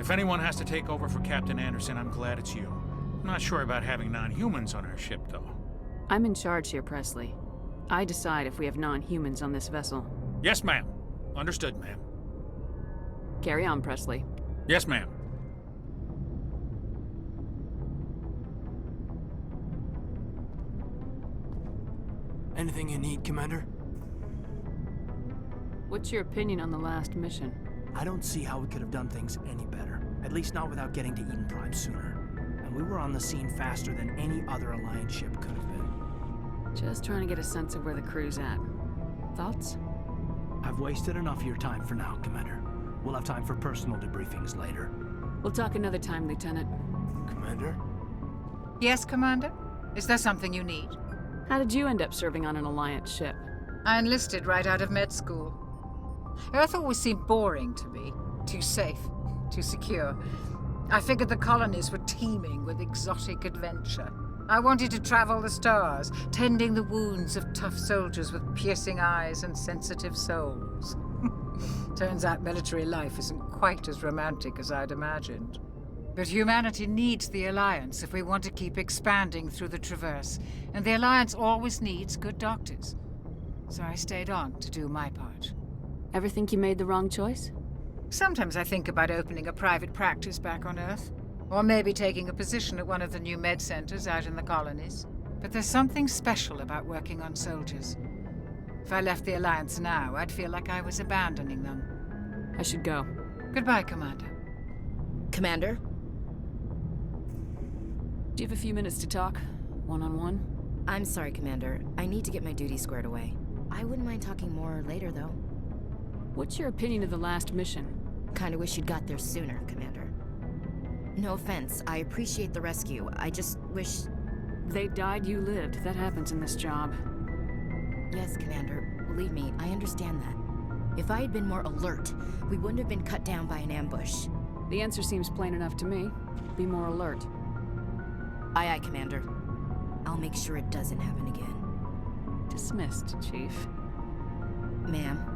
If anyone has to take over for Captain Anderson, I'm glad it's you. I'm not sure about having non-humans on our ship, though. I'm in charge here, Presley. I decide if we have non-humans on this vessel. Yes, ma'am. Understood, ma'am. Carry on, Presley. Yes, ma'am. Anything you need, Commander? What's your opinion on the last mission? I don't see how we could have done things any better. At least not without getting to Eden Prime sooner. And we were on the scene faster than any other Alliance ship could have been. Just trying to get a sense of where the crew's at. Thoughts? I've wasted enough of your time for now, Commander. We'll have time for personal debriefings later. We'll talk another time, Lieutenant. Commander? Yes, Commander? Is there something you need? How did you end up serving on an Alliance ship? I enlisted right out of med school. Earth always seemed boring to me. Too safe, too secure. I figured the colonies were teeming with exotic adventure. I wanted to travel the stars, tending the wounds of tough soldiers with piercing eyes and sensitive souls. Turns out military life isn't quite as romantic as I'd imagined. But humanity needs the Alliance if we want to keep expanding through the Traverse, and the Alliance always needs good doctors. So I stayed on to do my part. Ever think you made the wrong choice? Sometimes I think about opening a private practice back on Earth, or maybe taking a position at one of the new med centers out in the colonies. But there's something special about working on soldiers. If I left the Alliance now, I'd feel like I was abandoning them. I should go. Goodbye, Commander. Commander? Do you have a few minutes to talk? One-on-one? I'm sorry, Commander. I need to get my duty squared away. I wouldn't mind talking more later, though. What's your opinion of the last mission? Kinda wish you'd got there sooner, Commander. No offense, I appreciate the rescue. I just wish... They died, you lived. That happens in this job. Yes, Commander. Believe me, I understand that. If I had been more alert, we wouldn't have been cut down by an ambush. The answer seems plain enough to me. Be more alert. Aye, aye, Commander. I'll make sure it doesn't happen again. Dismissed, Chief. Ma'am.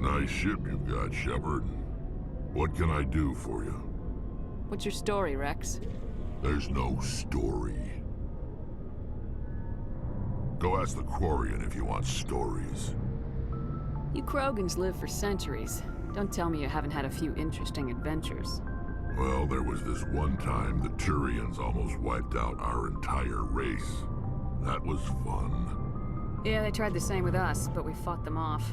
Nice ship you've got, Shepard. What can I do for you? What's your story, Rex? There's no story. Go ask the Quarian if you want stories. You Krogans live for centuries. Don't tell me you haven't had a few interesting adventures. Well, there was this one time the Turians almost wiped out our entire race. That was fun. Yeah, they tried the same with us, but we fought them off.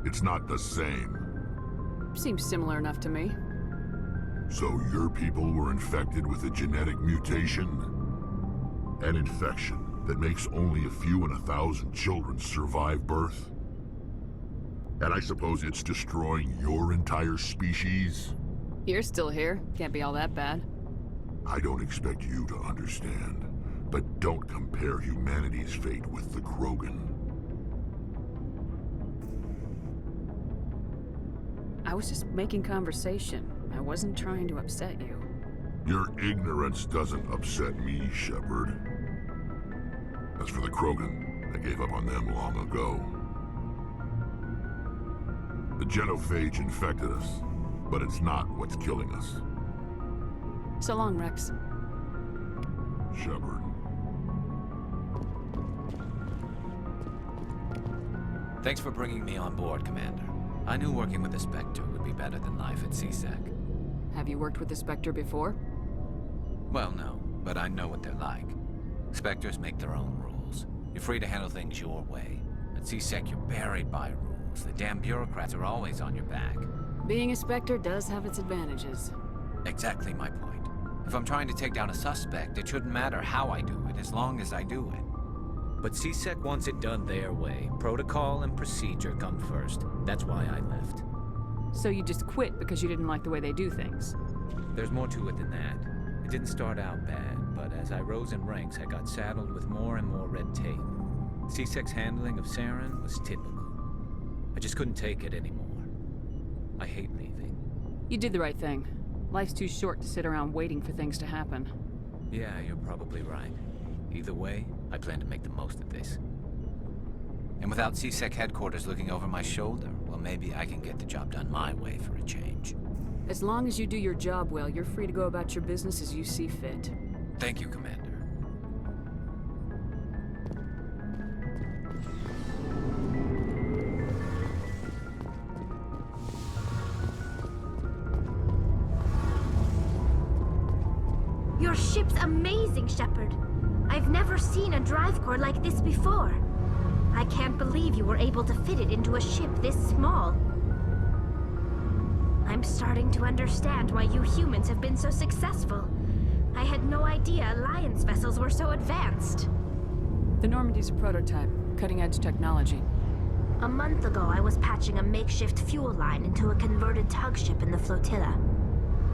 It's not the same. Seems similar enough to me. So your people were infected with a genetic mutation? An infection that makes only a few in 1,000 children survive birth? And I suppose it's destroying your entire species? You're still here. Can't be all that bad. I don't expect you to understand, but don't compare humanity's fate with the Krogan. I was just making conversation. I wasn't trying to upset you. Your ignorance doesn't upset me, Shepard. As for the Krogan, I gave up on them long ago. The genophage infected us, but it's not what's killing us. So long, Rex. Shepard. Thanks for bringing me on board, Commander. I knew working with the Spectre would be better than life at CSEC. Have you worked with the Spectre before? Well, no, but I know what they're like. Spectres make their own rules. You're free to handle things your way. At CSEC, you're buried by rules. The damn bureaucrats are always on your back. Being a Spectre does have its advantages. Exactly my point. If I'm trying to take down a suspect, it shouldn't matter how I do it, as long as I do it. But CSEC wants it done their way. Protocol and procedure come first. That's why I left. So you just quit because you didn't like the way they do things? There's more to it than that. It didn't start out bad, but as I rose in ranks, I got saddled with more and more red tape. CSEC's handling of Saren was typical. I just couldn't take it anymore. I hate leaving. You did the right thing. Life's too short to sit around waiting for things to happen. Yeah, you're probably right. Either way, I plan to make the most of this. And without CSEC headquarters looking over my shoulder, Well, maybe I can get the job done my way for a change. As long as you do your job well, you're free to go about your business as you see fit. Thank you, Commander. Your ship's amazing, Shepard. I've never seen a drive core like this before. I can't believe you were able to fit it into a ship this small. I'm starting to understand why you humans have been so successful. I had no idea Alliance vessels were so advanced. The Normandy's a prototype, cutting-edge technology. A month ago, I was patching a makeshift fuel line into a converted tug ship in the flotilla.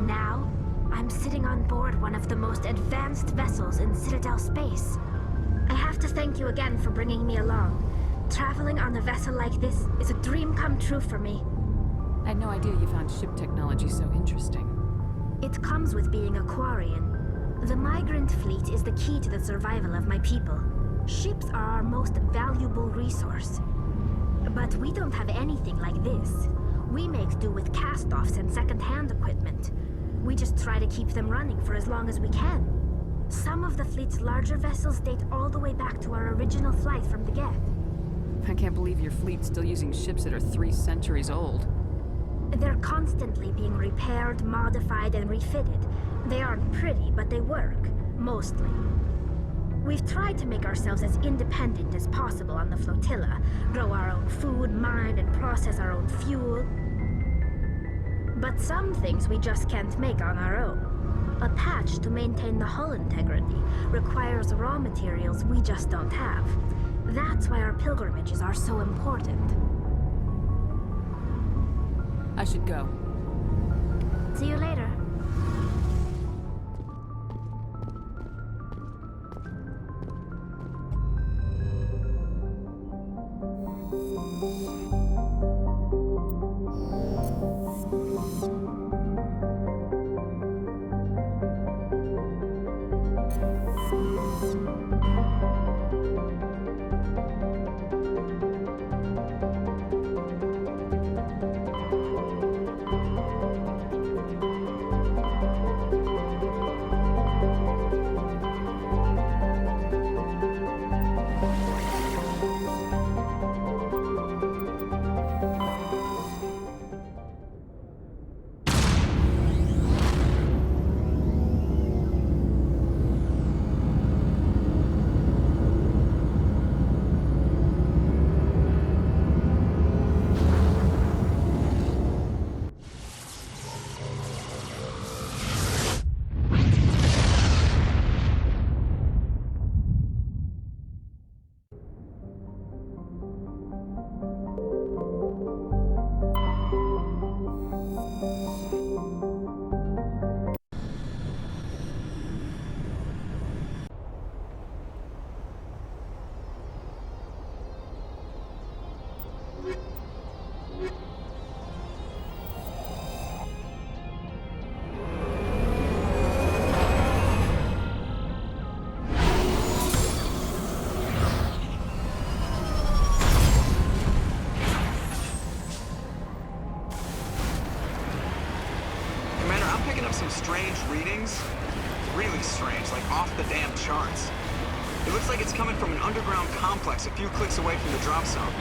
Now, I'm sitting on board one of the most advanced vessels in Citadel space. I have to thank you again for bringing me along. Traveling on a vessel like this is a dream come true for me. I had no idea you found ship technology so interesting. It comes with being a Quarian. The migrant fleet is the key to the survival of my people. Ships are our most valuable resource. But we don't have anything like this. We make do with cast-offs and second-hand equipment. We just try to keep them running for as long as we can. Some of the fleet's larger vessels date all the way back to our original flight from the Geth. I can't believe your fleet's still using ships that are 3 centuries old. They're constantly being repaired, modified, and refitted. They aren't pretty, but they work. Mostly. We've tried to make ourselves as independent as possible on the flotilla. Grow our own food, mine, and process our own fuel. But some things we just can't make on our own. A patch to maintain the hull integrity requires raw materials we just don't have. That's why our pilgrimages are so important. I should go. See you later. Strange readings. Really strange, like off the damn charts. It looks like it's coming from an underground complex a few clicks away from the drop zone.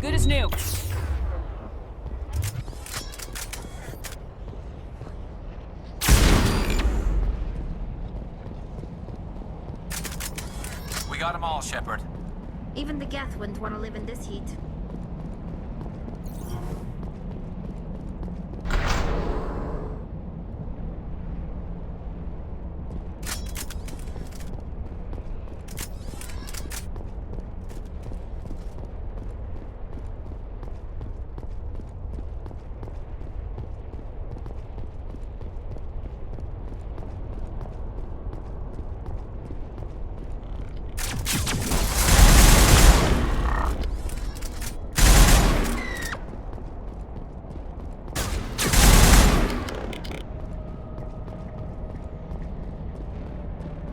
Good as new. We got them all, Shepard. Even the Geth wouldn't want to live in this heat.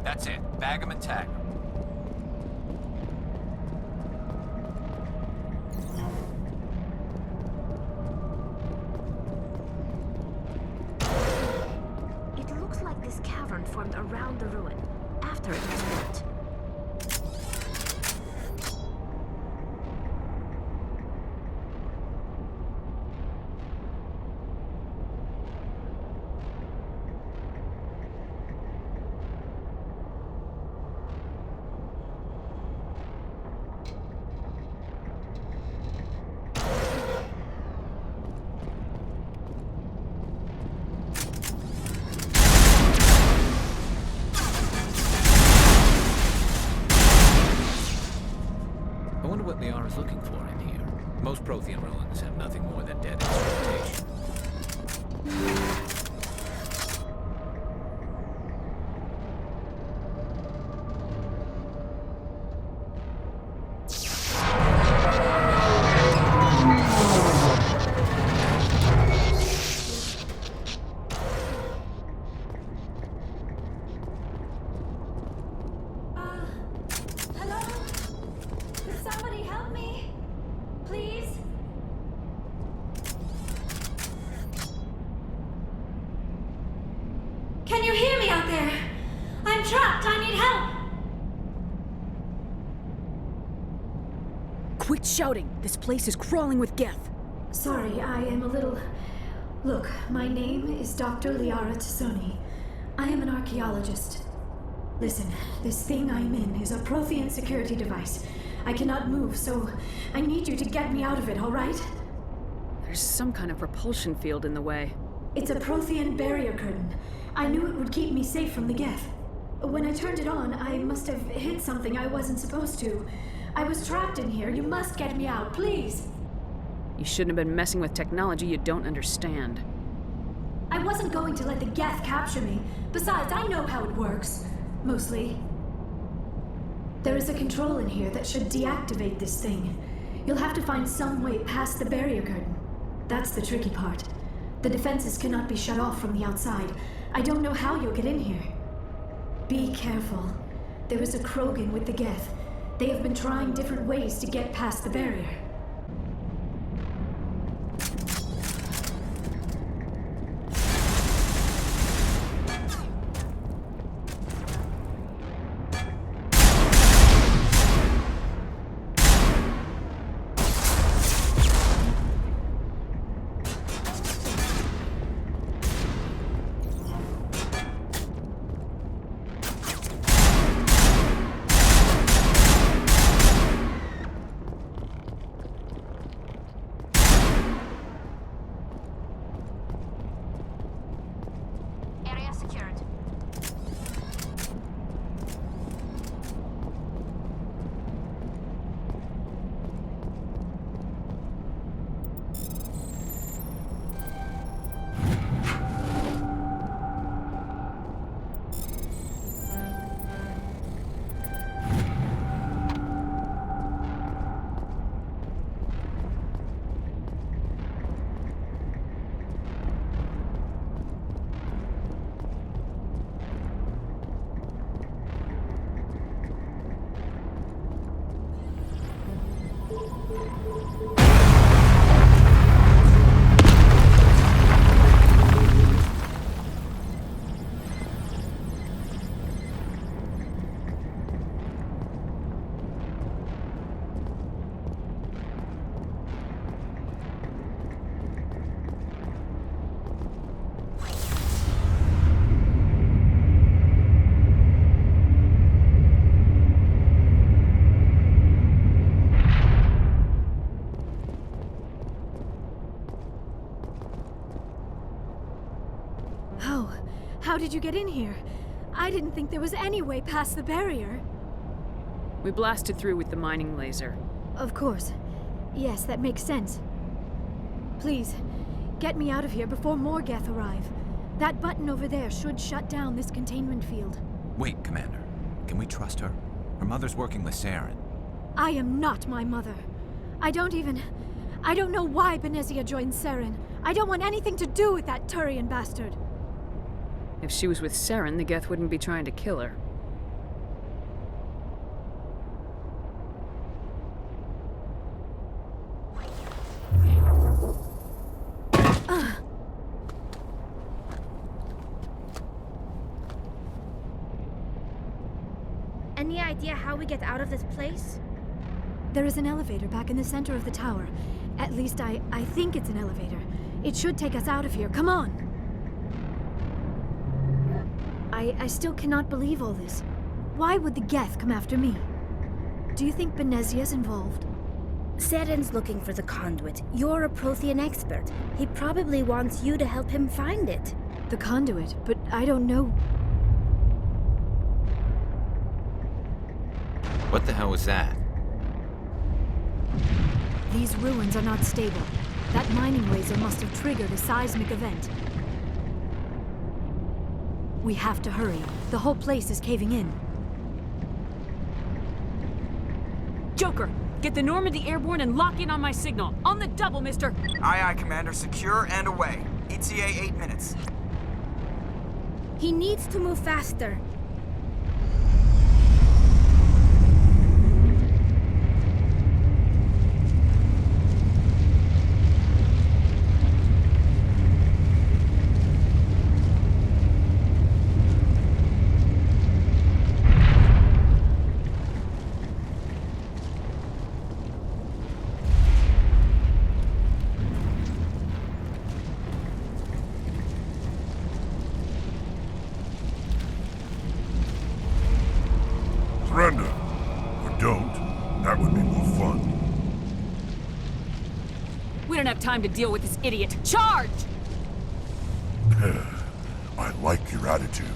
That's it. Bag 'em and tag 'em. It looks like this cavern formed around the ruin, after it was built. I wonder what Liara's looking for in here. Most Prothean ruins have nothing more than dead instrumentation. Hello? Could somebody help me? Please? Can you hear me out there? I'm trapped. I need help. Quit shouting! This place is crawling with Geth. Sorry, I am a little... Look, my name is Dr. Liara T'soni. I am an archaeologist. Listen, this thing I'm in is a Prothean security device. I cannot move, so I need you to get me out of it, all right? There's some kind of repulsion field in the way. It's a Prothean barrier curtain. I knew it would keep me safe from the Geth. When I turned it on, I must have hit something I wasn't supposed to. I was trapped in here. You must get me out, please. You shouldn't have been messing with technology you don't understand. I wasn't going to let the Geth capture me. Besides, I know how it works. Mostly. There is a control in here that should deactivate this thing. You'll have to find some way past the barrier curtain. That's the tricky part. The defenses cannot be shut off from the outside. I don't know how you'll get in here. Be careful. There is a Krogan with the Geth. They have been trying different ways to get past the barrier. did you get in here? I didn't think there was any way past the barrier. We blasted through with the mining laser. Of course. Yes, that makes sense. Please, get me out of here before more Geth arrive. That button over there should shut down this containment field. Wait, Commander. Can we trust her? Her mother's working with Saren. I am not my mother. I don't know why Benezia joined Saren. I don't want anything to do with that Turian bastard. If she was with Saren, the Geth wouldn't be trying to kill her. Any idea how we get out of this place? There is an elevator back in the center of the tower. At least I think it's an elevator. It should take us out of here. Come on! I still cannot believe all this. Why would the Geth come after me? Do you think Benezia's involved? Saren's looking for the Conduit. You're a Prothean expert. He probably wants you to help him find it. The Conduit? But I don't know... What the hell was that? These ruins are not stable. That mining laser must have triggered a seismic event. We have to hurry. The whole place is caving in. Joker, get the Normandy airborne and lock in on my signal. On the double, mister! Aye, aye, Commander. Secure and away. ETA 8 minutes. He needs to move faster. Surrender. Or don't. That would be more fun. We don't have time to deal with this idiot. Charge! I like your attitude.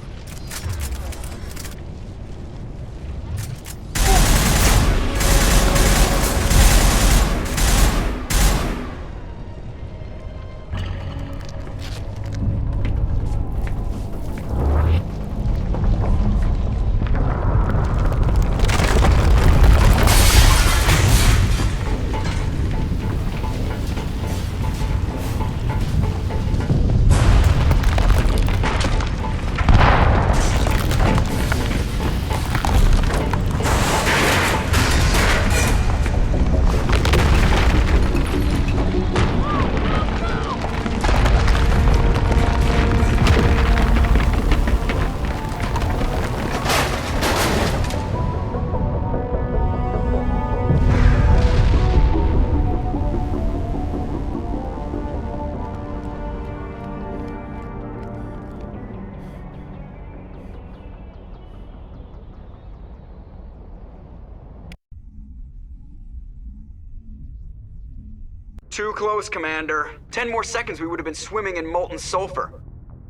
Too close, Commander. 10 more seconds we would have been swimming in molten sulfur.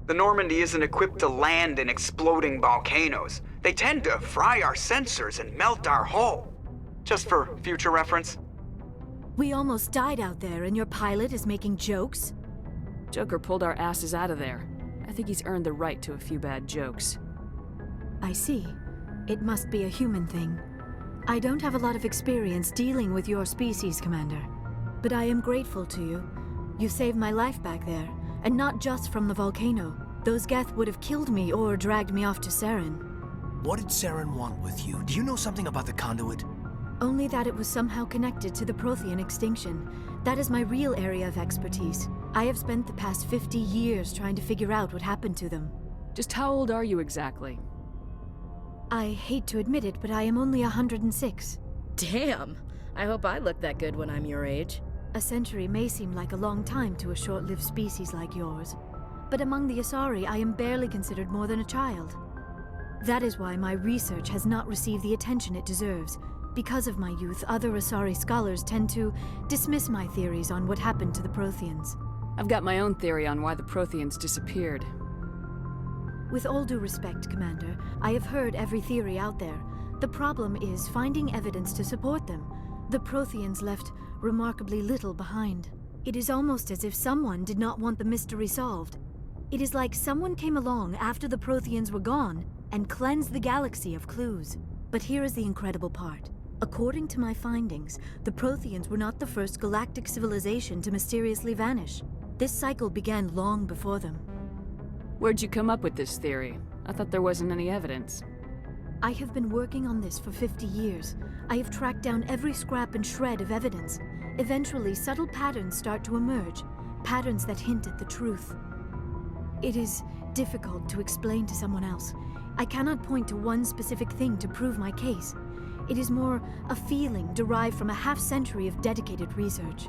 The Normandy isn't equipped to land in exploding volcanoes. They tend to fry our sensors and melt our hull. Just for future reference. We almost died out there and your pilot is making jokes? Joker pulled our asses out of there. I think he's earned the right to a few bad jokes. I see. It must be a human thing. I don't have a lot of experience dealing with your species, Commander. But I am grateful to you. You saved my life back there, and not just from the volcano. Those Geth would have killed me or dragged me off to Saren. What did Saren want with you? Do you know something about the Conduit? Only that it was somehow connected to the Prothean extinction. That is my real area of expertise. I have spent the past 50 years trying to figure out what happened to them. Just how old are you exactly? I hate to admit it, but I am only 106. Damn! I hope I look that good when I'm your age. A century may seem like a long time to a short-lived species like yours, but among the Asari, I am barely considered more than a child. That is why my research has not received the attention it deserves. Because of my youth, other Asari scholars tend to dismiss my theories on what happened to the Protheans. I've got my own theory on why the Protheans disappeared. With all due respect, Commander, I have heard every theory out there. The problem is finding evidence to support them. The Protheans left remarkably little behind. It is almost as if someone did not want the mystery solved. It is like someone came along after the Protheans were gone and cleansed the galaxy of clues. But here is the incredible part. According to my findings, the Protheans were not the first galactic civilization to mysteriously vanish. This cycle began long before them. Where'd you come up with this theory? I thought there wasn't any evidence. I have been working on this for 50 years. I have tracked down every scrap and shred of evidence. Eventually, subtle patterns start to emerge, patterns that hint at the truth. It is difficult to explain to someone else. I cannot point to one specific thing to prove my case. It is more a feeling derived from a half-century of dedicated research.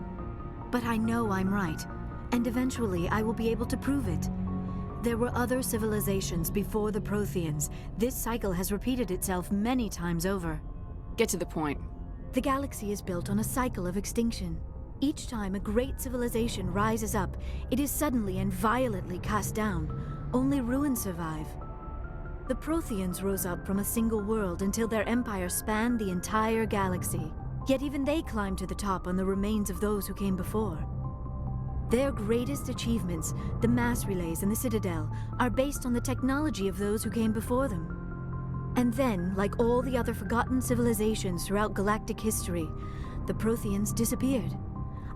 But I know I'm right, and eventually I will be able to prove it. There were other civilizations before the Protheans. This cycle has repeated itself many times over. Get to the point. The galaxy is built on a cycle of extinction. Each time a great civilization rises up, it is suddenly and violently cast down. Only ruins survive. The Protheans rose up from a single world until their empire spanned the entire galaxy. Yet even they climbed to the top on the remains of those who came before. Their greatest achievements, the mass relays and the Citadel, are based on the technology of those who came before them. And then, like all the other forgotten civilizations throughout galactic history, the Protheans disappeared.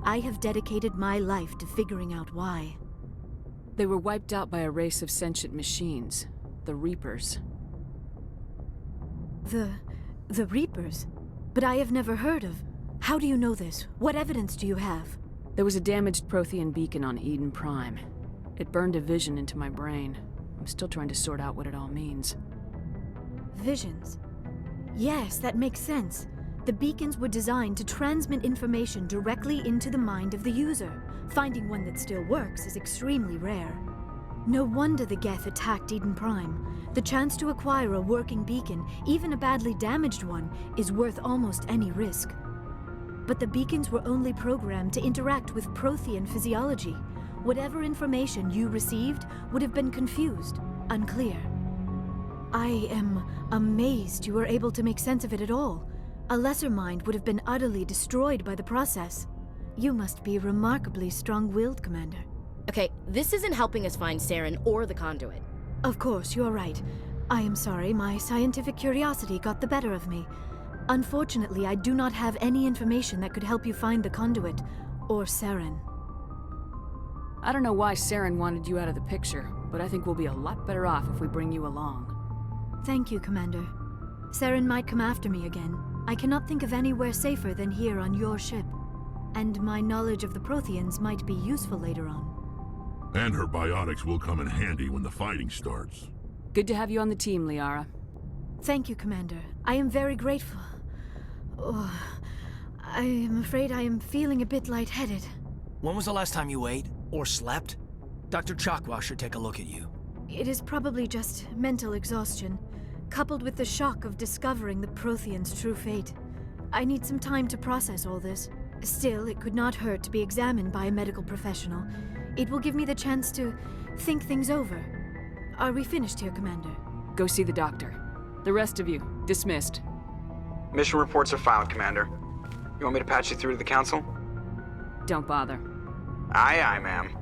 I have dedicated my life to figuring out why. They were wiped out by a race of sentient machines, the Reapers. The Reapers? But I have never heard of. How do you know this? What evidence do you have? There was a damaged Prothean beacon on Eden Prime. It burned a vision into my brain. I'm still trying to sort out what it all means. Visions? Yes, that makes sense. The beacons were designed to transmit information directly into the mind of the user. Finding one that still works is extremely rare. No wonder the Geth attacked Eden Prime. The chance to acquire a working beacon, even a badly damaged one, is worth almost any risk. But the beacons were only programmed to interact with Prothean physiology. Whatever information you received would have been confused, unclear. I am amazed you were able to make sense of it at all. A lesser mind would have been utterly destroyed by the process. You must be remarkably strong-willed, Commander. Okay, this isn't helping us find Saren or the Conduit. Of course, you're right. I am sorry, my scientific curiosity got the better of me. Unfortunately, I do not have any information that could help you find the Conduit, or Saren. I don't know why Saren wanted you out of the picture, but I think we'll be a lot better off if we bring you along. Thank you, Commander. Saren might come after me again. I cannot think of anywhere safer than here on your ship. And my knowledge of the Protheans might be useful later on. And her biotics will come in handy when the fighting starts. Good to have you on the team, Liara. Thank you, Commander. I am very grateful. Oh, I am afraid I am feeling a bit lightheaded. When was the last time you ate? Or slept? Dr. Chakwa should take a look at you. It is probably just mental exhaustion, coupled with the shock of discovering the Protheans' true fate. I need some time to process all this. Still, it could not hurt to be examined by a medical professional. It will give me the chance to think things over. Are we finished here, Commander? Go see the doctor. The rest of you, dismissed. Mission reports are filed, Commander. You want me to patch you through to the Council? Don't bother. Aye, aye, ma'am.